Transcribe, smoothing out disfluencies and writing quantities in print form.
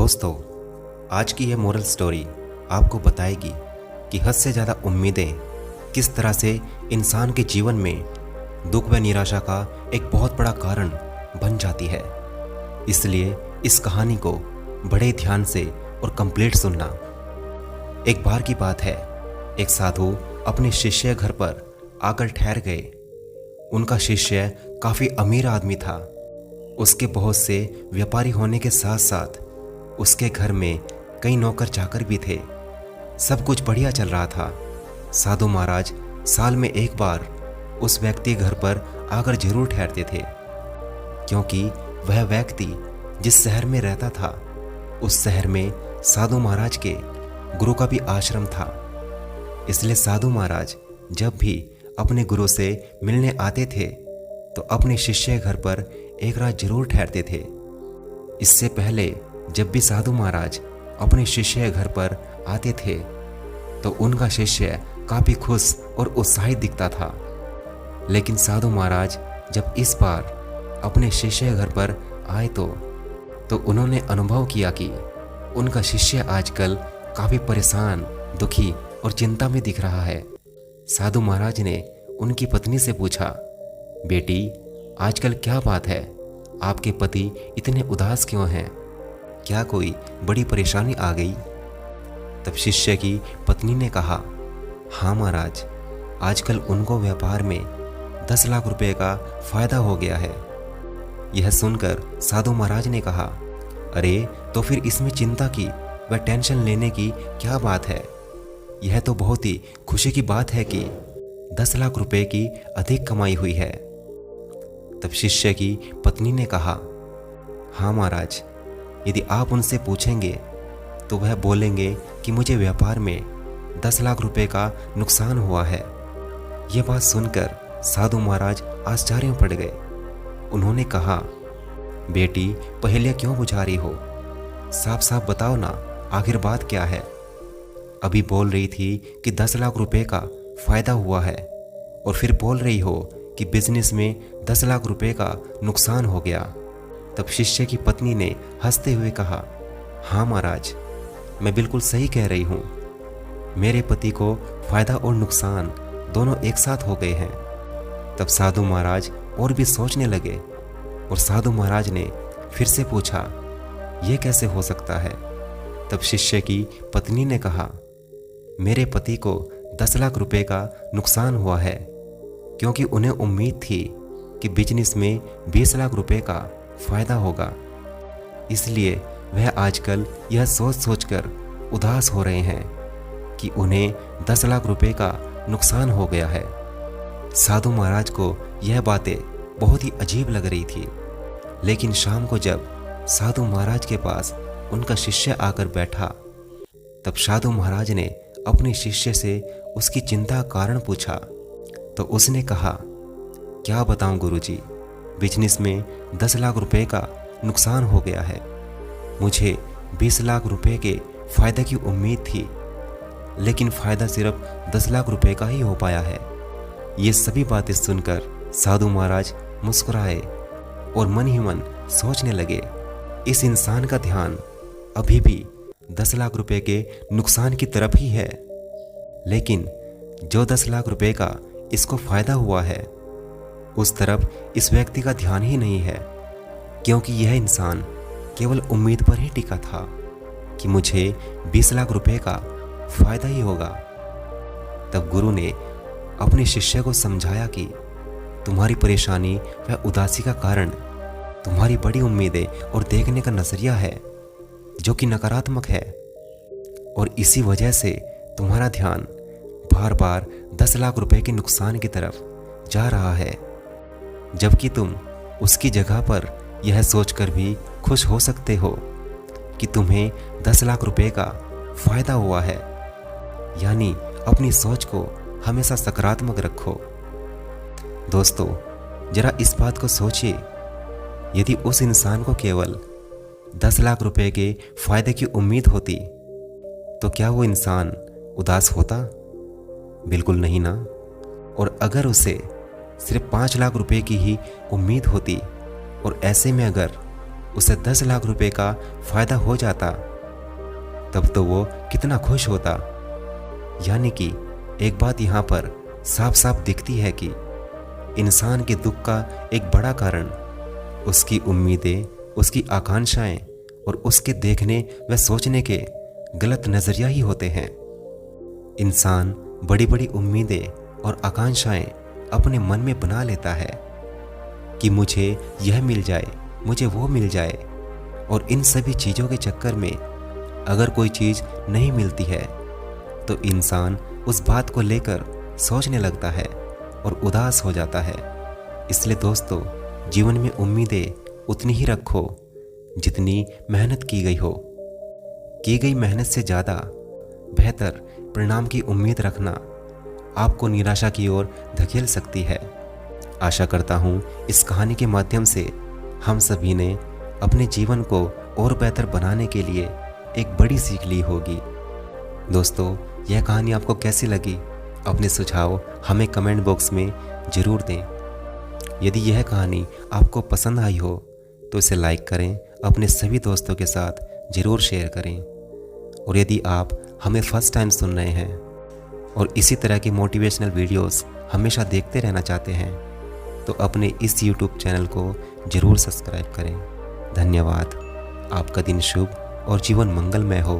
दोस्तों, आज की यह मोरल स्टोरी आपको बताएगी कि हद से ज़्यादा उम्मीदें किस तरह से इंसान के जीवन में दुख व निराशा का एक बहुत बड़ा कारण बन जाती है। इसलिए इस कहानी को बड़े ध्यान से और कंप्लीट सुनना। एक बार की बात है, एक साधु अपने शिष्य घर पर आकर ठहर गए। उनका शिष्य काफ़ी अमीर आदमी था। उसके बहुत से व्यापारी होने के साथ साथ उसके घर में कई नौकर चाकर भी थे। सब कुछ बढ़िया चल रहा था। साधु महाराज साल में एक बार उस व्यक्ति घर पर आकर जरूर ठहरते थे, क्योंकि वह व्यक्ति जिस शहर में रहता था उस शहर में साधु महाराज के गुरु का भी आश्रम था। इसलिए साधु महाराज जब भी अपने गुरु से मिलने आते थे तो अपने शिष्य घर पर एक रात जरूर ठहरते थे। इससे पहले जब भी साधु महाराज अपने शिष्य घर पर आते थे तो उनका शिष्य काफ़ी खुश और उत्साहित दिखता था। लेकिन साधु महाराज जब इस बार अपने शिष्य घर पर आए तो उन्होंने अनुभव किया कि उनका शिष्य आजकल काफ़ी परेशान, दुखी और चिंता में दिख रहा है। साधु महाराज ने उनकी पत्नी से पूछा, बेटी, आजकल क्या बात है? आपके पति इतने उदास क्यों हैं? क्या कोई बड़ी परेशानी आ गई? तब शिष्य की पत्नी ने कहा, हाँ महाराज, आजकल उनको व्यापार में 10 लाख रुपए का फायदा हो गया है। यह सुनकर साधु महाराज ने कहा, अरे तो फिर इसमें चिंता की व टेंशन लेने की क्या बात है? यह तो बहुत ही खुशी की बात है कि 10 लाख रुपए की अधिक कमाई हुई है। तब शिष्य की पत्नी ने कहा, हाँ महाराज, यदि आप उनसे पूछेंगे तो वह बोलेंगे कि मुझे व्यापार में 10 लाख रुपए का नुकसान हुआ है। यह बात सुनकर साधु महाराज आश्चर्य पड़ गए। उन्होंने कहा, बेटी, पहेलियां क्यों बुझा रही हो? साफ साफ बताओ ना, आखिर बात क्या है? अभी बोल रही थी कि 10 लाख रुपए का फायदा हुआ है और फिर बोल रही हो कि बिजनेस में 10 लाख रुपए का नुकसान हो गया। तब शिष्य की पत्नी ने हंसते हुए कहा, हाँ महाराज, मैं बिल्कुल सही कह रही हूँ। मेरे पति को फायदा और नुकसान दोनों एक साथ हो गए हैं। तब साधु महाराज और भी सोचने लगे और साधु महाराज ने फिर से पूछा, यह कैसे हो सकता है? तब शिष्य की पत्नी ने कहा, मेरे पति को 10 लाख रुपए का नुकसान हुआ है, क्योंकि उन्हें उम्मीद थी कि बिजनेस में 20 लाख रुपए का फायदा होगा। इसलिए वह आजकल यह सोच सोचकर उदास हो रहे हैं कि उन्हें 10 लाख रुपए का नुकसान हो गया है। साधु महाराज को यह बातें बहुत ही अजीब लग रही थी। लेकिन शाम को जब साधु महाराज के पास उनका शिष्य आकर बैठा तब साधु महाराज ने अपने शिष्य से उसकी चिंता का कारण पूछा। तो उसने कहा, क्या बताऊं गुरुजी, बिजनेस में 10 लाख रुपए का नुकसान हो गया है। मुझे 20 लाख रुपए के फायदे की उम्मीद थी, लेकिन फायदा सिर्फ 10 लाख रुपए का ही हो पाया है। ये सभी बातें सुनकर साधु महाराज मुस्कुराए और मन ही मन सोचने लगे, इस इंसान का ध्यान अभी भी 10 लाख रुपए के नुकसान की तरफ ही है, लेकिन जो 10 लाख रुपए का इसको फायदा हुआ है उस तरफ इस व्यक्ति का ध्यान ही नहीं है, क्योंकि यह इंसान केवल उम्मीद पर ही टिका था कि मुझे 20 लाख रुपए का फायदा ही होगा। तब गुरु ने अपने शिष्य को समझाया कि तुम्हारी परेशानी व उदासी का कारण तुम्हारी बड़ी उम्मीदें और देखने का नजरिया है जो कि नकारात्मक है, और इसी वजह से तुम्हारा ध्यान बार बार 10 लाख रुपए के नुकसान की तरफ जा रहा है, जबकि तुम उसकी जगह पर यह सोचकर भी खुश हो सकते हो कि तुम्हें 10 लाख रुपए का फायदा हुआ है। यानी अपनी सोच को हमेशा सकारात्मक रखो। दोस्तों, जरा इस बात को सोचिए, यदि उस इंसान को केवल 10 लाख रुपए के फायदे की उम्मीद होती तो क्या वो इंसान उदास होता? बिल्कुल नहीं ना। और अगर उसे सिर्फ 5 लाख रुपए की ही उम्मीद होती और ऐसे में अगर उसे 10 लाख रुपए का फायदा हो जाता, तब तो वो कितना खुश होता। यानी कि एक बात यहाँ पर साफ साफ दिखती है कि इंसान के दुख का एक बड़ा कारण उसकी उम्मीदें, उसकी आकांक्षाएं और उसके देखने व सोचने के गलत नज़रिया ही होते हैं। इंसान बड़ी बड़ी उम्मीदें और आकांक्षाएं अपने मन में बना लेता है कि मुझे यह मिल जाए, मुझे वो मिल जाए, और इन सभी चीज़ों के चक्कर में अगर कोई चीज़ नहीं मिलती है तो इंसान उस बात को लेकर सोचने लगता है और उदास हो जाता है। इसलिए दोस्तों, जीवन में उम्मीदें उतनी ही रखो जितनी मेहनत की गई हो। की गई मेहनत से ज़्यादा बेहतर परिणाम की उम्मीद रखना आपको निराशा की ओर धकेल सकती है। आशा करता हूँ इस कहानी के माध्यम से हम सभी ने अपने जीवन को और बेहतर बनाने के लिए एक बड़ी सीख ली होगी। दोस्तों, यह कहानी आपको कैसी लगी? अपने सुझाव हमें कमेंट बॉक्स में ज़रूर दें। यदि यह कहानी आपको पसंद आई हो तो इसे लाइक करें, अपने सभी दोस्तों के साथ ज़रूर शेयर करें। और यदि आप हमें फर्स्ट टाइम सुन रहे हैं और इसी तरह की मोटिवेशनल वीडियोस हमेशा देखते रहना चाहते हैं तो अपने इस YouTube चैनल को ज़रूर सब्सक्राइब करें। धन्यवाद। आपका दिन शुभ और जीवन मंगलमय हो।